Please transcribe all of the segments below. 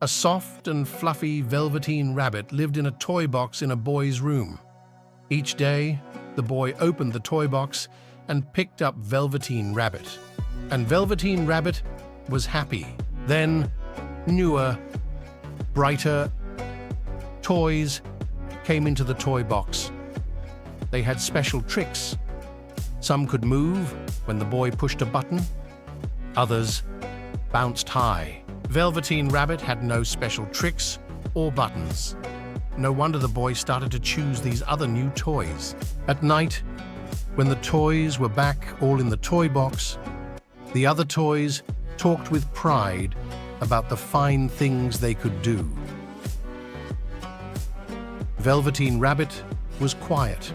A soft and fluffy Velveteen Rabbit lived in a toy box in a boy's room. Each day, the boy opened the toy box and picked up Velveteen Rabbit. And Velveteen Rabbit was happy. Then, newer, brighter toys came into the toy box. They had special tricks. Some could move when the boy pushed a button. Others bounced high. Velveteen Rabbit had no special tricks or buttons. No wonder the boy started to choose these other new toys. At night, when the toys were back all in the toy box, the other toys talked with pride about the fine things they could do. Velveteen Rabbit was quiet.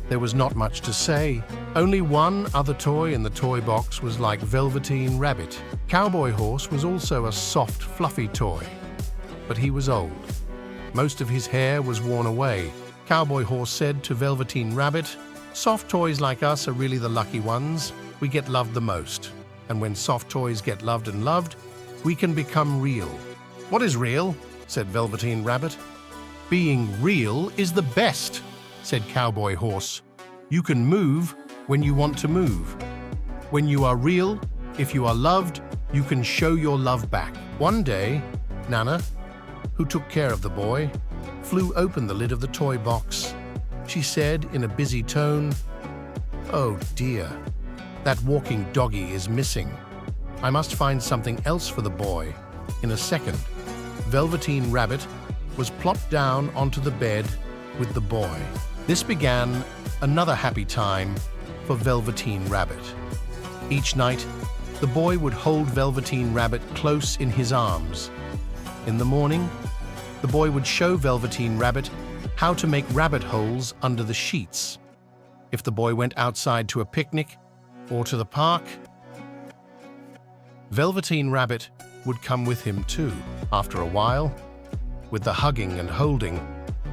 There was not much to say. Only one other toy in the toy box was like Velveteen Rabbit. Cowboy Horse was also a soft, fluffy toy, but he was old. Most of his hair was worn away. Cowboy Horse said to Velveteen Rabbit, "Soft toys like us are really the lucky ones. We get loved the most. And when soft toys get loved and loved, we can become real." "What is real?" said Velveteen Rabbit. "Being real is the best," said Cowboy Horse. "You can move when you want to move. When you are real, if you are loved, you can show your love back." One day, Nana, who took care of the boy, flew open the lid of the toy box. She said in a busy tone, "Oh dear, that walking doggy is missing. I must find something else for the boy." In a second, Velveteen Rabbit was plopped down onto the bed with the boy. This began another happy time for Velveteen Rabbit. Each night, the boy would hold Velveteen Rabbit close in his arms. In the morning, the boy would show Velveteen Rabbit how to make rabbit holes under the sheets. If the boy went outside to a picnic or to the park, Velveteen Rabbit would come with him too. After a while, with the hugging and holding,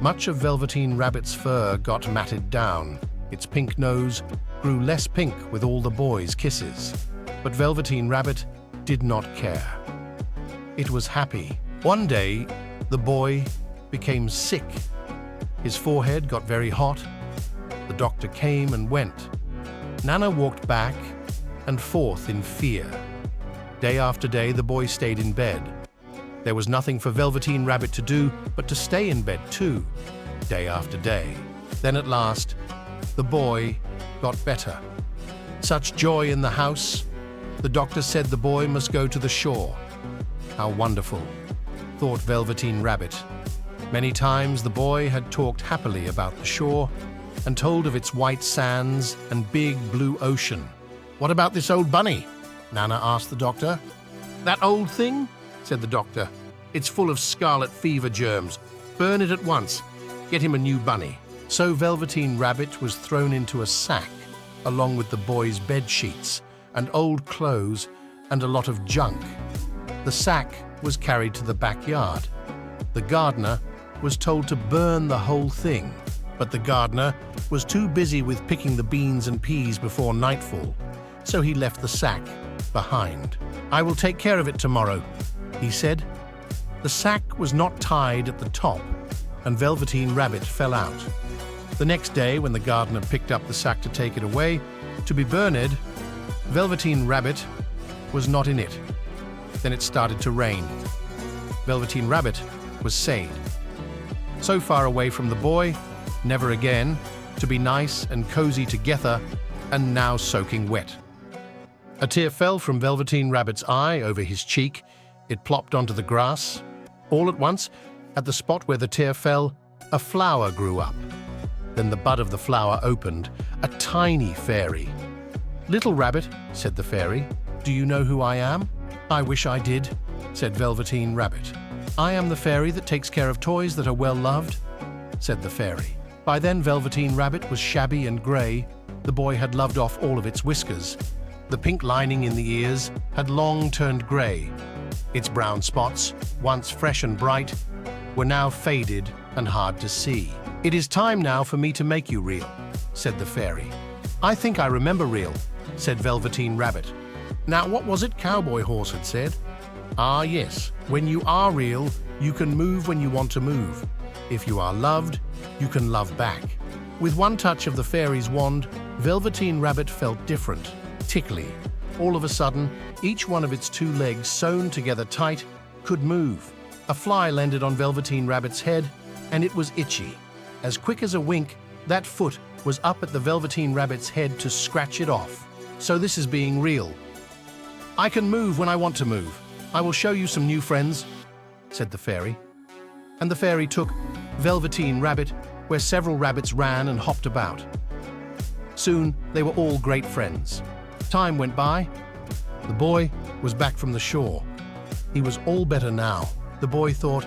much of Velveteen Rabbit's fur got matted down. Its pink nose grew less pink with all the boy's kisses. But Velveteen Rabbit did not care. It was happy. One day, the boy became sick. His forehead got very hot. The doctor came and went. Nana walked back and forth in fear. Day after day, the boy stayed in bed. There was nothing for Velveteen Rabbit to do but to stay in bed too, day after day. Then at last, the boy got better. Such joy in the house. The doctor said the boy must go to the shore. How wonderful, thought Velveteen Rabbit. Many times the boy had talked happily about the shore and told of its white sands and big blue ocean. "What about this old bunny?" Nana asked the doctor. "That old thing?" said the doctor. "It's full of scarlet fever germs. Burn it at once. Get him a new bunny." So Velveteen Rabbit was thrown into a sack, along with the boy's bed sheets and old clothes and a lot of junk. The sack was carried to the backyard. The gardener was told to burn the whole thing, but the gardener was too busy with picking the beans and peas before nightfall, so he left the sack behind. "I will take care of it tomorrow," he said. The sack was not tied at the top, and Velveteen Rabbit fell out. The next day, when the gardener picked up the sack to take it away to be burned, Velveteen Rabbit was not in it. Then it started to rain. Velveteen Rabbit was saved. So far away from the boy, never again, to be nice and cozy together, and now soaking wet. A tear fell from Velveteen Rabbit's eye over his cheek. It plopped onto the grass. All at once, at the spot where the tear fell, a flower grew up. Then the bud of the flower opened, a tiny fairy. "Little Rabbit," said the fairy, "do you know who I am?" "I wish I did," said Velveteen Rabbit. "I am the fairy that takes care of toys that are well loved," said the fairy. By then Velveteen Rabbit was shabby and grey. The boy had loved off all of its whiskers. The pink lining in the ears had long turned grey. Its brown spots, once fresh and bright, were now faded and hard to see. "It is time now for me to make you real," said the fairy. "I think I remember real," said Velveteen Rabbit. Now, what was it Cowboy Horse had said? Ah yes, when you are real, you can move when you want to move. If you are loved, you can love back. With one touch of the fairy's wand, Velveteen Rabbit felt different, tickly. All of a sudden, each one of its 2 legs sewn together tight could move. A fly landed on Velveteen Rabbit's head, and it was itchy. As quick as a wink, that foot was up at the Velveteen Rabbit's head to scratch it off. So this is being real. I can move when I want to move. I will show you some new friends, said the fairy. And the fairy took Velveteen Rabbit, where several rabbits ran and hopped about. Soon, they were all great friends. Time went by. The boy was back from the shore. He was all better now. The boy thought,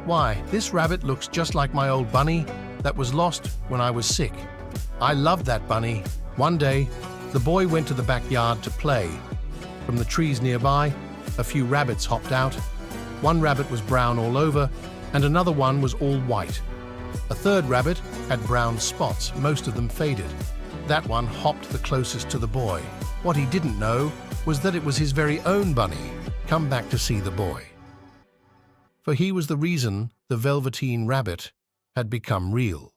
"Why, this rabbit looks just like my old bunny that was lost when I was sick. I loved that bunny." One day, the boy went to the backyard to play. From the trees nearby, a few rabbits hopped out. One rabbit was brown all over, and another one was all white. A third rabbit had brown spots, most of them faded. That one hopped the closest to the boy. What he didn't know was that it was his very own bunny, come back to see the boy. For he was the reason the Velveteen Rabbit had become real.